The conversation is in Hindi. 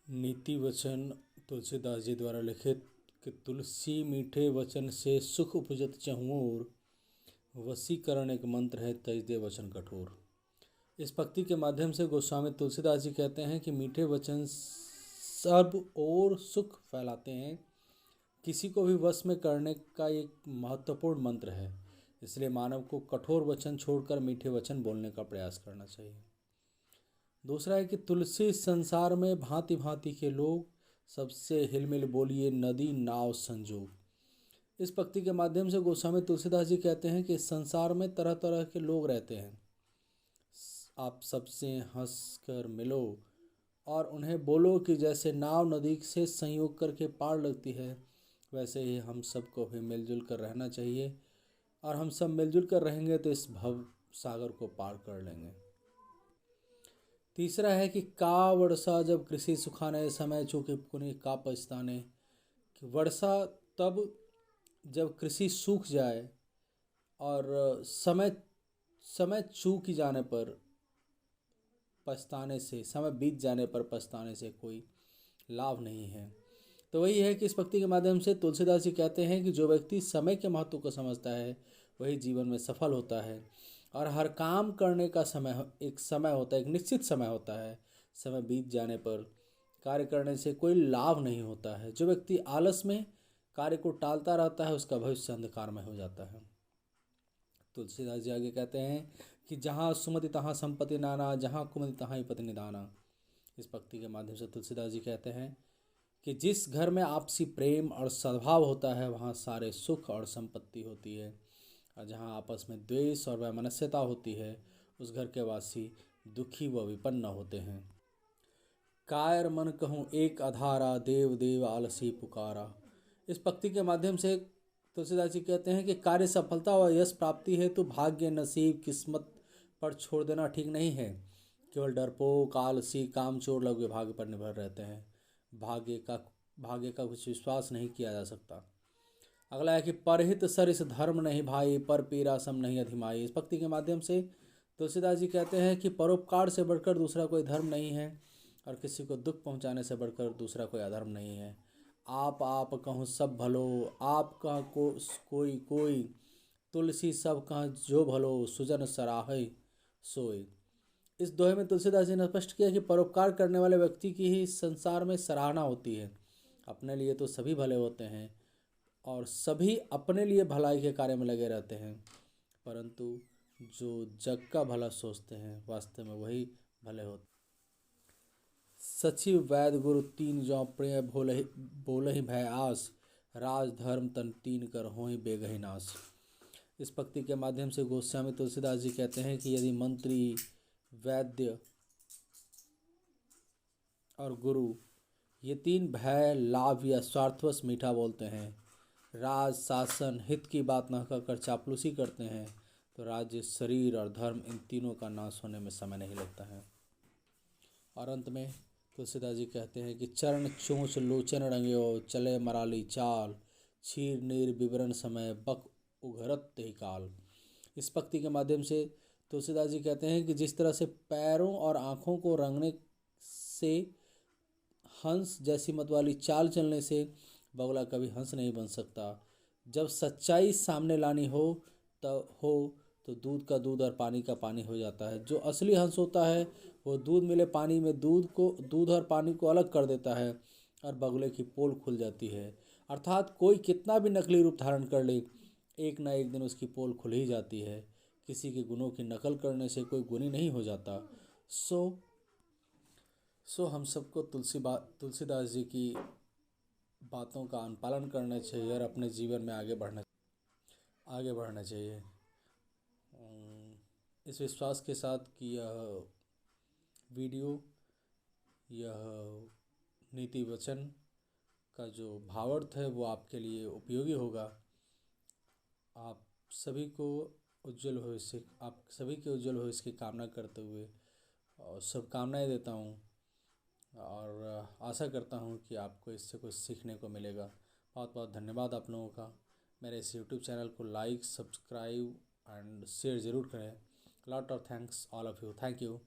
नीति वचन तुलसीदास जी द्वारा लिखित कि तुलसी मीठे वचन से सुख उपजत चहुओर, वशीकरण एक मंत्र है तज दे वचन कठोर। इस पंक्ति के माध्यम से गोस्वामी तुलसीदास जी कहते हैं कि मीठे वचन सब और सुख फैलाते हैं। किसी को भी वश में करने का एक महत्वपूर्ण मंत्र है, इसलिए मानव को कठोर वचन छोड़कर मीठे वचन बोलने का प्रयास करना चाहिए। दूसरा है कि तुलसी संसार में भांति भांति के लोग, सबसे हिलमिल बोलिए नदी नाव संजोग। इस पंक्ति के माध्यम से गोस्वामी तुलसीदास जी कहते हैं कि संसार में तरह तरह के लोग रहते हैं। आप सबसे हंस कर मिलो और उन्हें बोलो कि जैसे नाव नदी से संयोग करके पार लगती है, वैसे ही हम सबको भी मिलजुल कर रहना चाहिए। और हम सब मिलजुल कर रहेंगे तो इस भव सागर को पार कर लेंगे। तीसरा है कि का वर्षा जब कृषि सुखाने समय चूके पुनि का पछताने। कि वर्षा तब जब कृषि सूख जाए और समय समय चूक जाने पर पछताने से, समय बीत जाने पर पछताने से कोई लाभ नहीं है। तो वही है कि इस पंक्ति के माध्यम से तुलसीदास जी कहते हैं कि जो व्यक्ति समय के महत्व को समझता है वही जीवन में सफल होता है। और हर काम करने का समय होता है, एक निश्चित समय होता है। समय बीत जाने पर कार्य करने से कोई लाभ नहीं होता है। जो व्यक्ति आलस में कार्य को टालता रहता है उसका भविष्य अंधकारमय हो जाता है। तुलसीदास जी आगे कहते हैं कि जहाँ सुमति तहाँ संपत्ति नाना, जहाँ कुमति तहाँ ही पति निदाना। इस पंक्ति के माध्यम से तुलसीदास जी कहते हैं कि जिस घर में आपसी प्रेम और सद्भाव होता है वहाँ सारे सुख और संपत्ति होती है, और जहाँ आपस में द्वेष और वैमनस्यता होती है उस घर के वासी दुखी व विपन्न होते हैं। कायर मन कहूँ एक अधारा, देव देव आलसी पुकारा। इस पंक्ति के माध्यम से तुलसीदास जी कहते हैं कि कार्य सफलता और यश प्राप्ति है तो भाग्य, नसीब, किस्मत पर छोड़ देना ठीक नहीं है। केवल डरपोक, आलसी, कामचोर लोग भाग्य पर निर्भर रहते हैं। भाग्य का कुछ विश्वास नहीं किया जा सकता। अगला है कि परहित सरिस धर्म नहीं भाई, पर पीरा सम नहीं अधिमाई। इस पंक्ति के माध्यम से तुलसीदास जी कहते हैं कि परोपकार से बढ़कर दूसरा कोई धर्म नहीं है और किसी को दुख पहुंचाने से बढ़कर दूसरा कोई अधर्म नहीं है। आप कहूँ सब भलो, आप कह को कोई कोई, तुलसी सब कह जो भलो, सुजन सराहै सोई। इस दोहे में तुलसीदास जी ने स्पष्ट किया कि परोपकार करने वाले व्यक्ति की ही संसार में सराहना होती है। अपने लिए तो सभी भले होते हैं और सभी अपने लिए भलाई के कार्य में लगे रहते हैं, परंतु जो जग का भला सोचते हैं वास्तव में वही भले होते। सचिव वैद्य गुरु तीन जौ प्रिय बोलहि भय आस, राज धर्म तन तीन कर होहि बेगहि नाश। इस पंक्ति के माध्यम से गोस्वामी तुलसीदास जी कहते हैं कि यदि मंत्री, वैद्य और गुरु ये तीन भय, लाभ या स्वार्थवश मीठा बोलते हैं, राज, शासन, हित की बात न कहकर चापलूसी करते हैं, तो राज्य, शरीर और धर्म इन तीनों का नाश होने में समय नहीं लगता है। और अंत में तुलसीदास जी कहते हैं कि चरण चोंच लोचन रंग्यो, चले मराली चाल, क्षीर नीर विवरण समय बक उघरत तेहि काल। इस पंक्ति के माध्यम से तुलसीदास जी कहते हैं कि जिस तरह से पैरों और आँखों को रंगने से, हंस जैसी मत वाली चाल चलने से बगुला कभी हंस नहीं बन सकता। जब सच्चाई सामने लानी हो तो दूध का दूध और पानी का पानी हो जाता है। जो असली हंस होता है वो दूध मिले पानी में दूध और पानी को अलग कर देता है और बगुले की पोल खुल जाती है। अर्थात कोई कितना भी नकली रूप धारण कर ले, एक ना एक दिन उसकी पोल खुल ही जाती है। किसी के गुणों की नकल करने से कोई गुणी नहीं हो जाता। सो हम सबको तुलसीदास जी की बातों का अनुपालन करना चाहिए और अपने जीवन में आगे बढ़ना चाहिए। इस विश्वास के साथ कि यह वीडियो, यह नीति वचन का जो भावार्थ है वो आपके लिए उपयोगी होगा। आप सभी के उज्जवल भविष्य की कामना करते हुए और शुभकामनाएं देता हूँ और आशा करता हूँ कि आपको इससे कुछ सीखने को मिलेगा। बहुत बहुत धन्यवाद आप लोगों का। मेरे इस YouTube चैनल को लाइक, सब्सक्राइब एंड शेयर ज़रूर करें। Lot of thanks all of you. Thank you.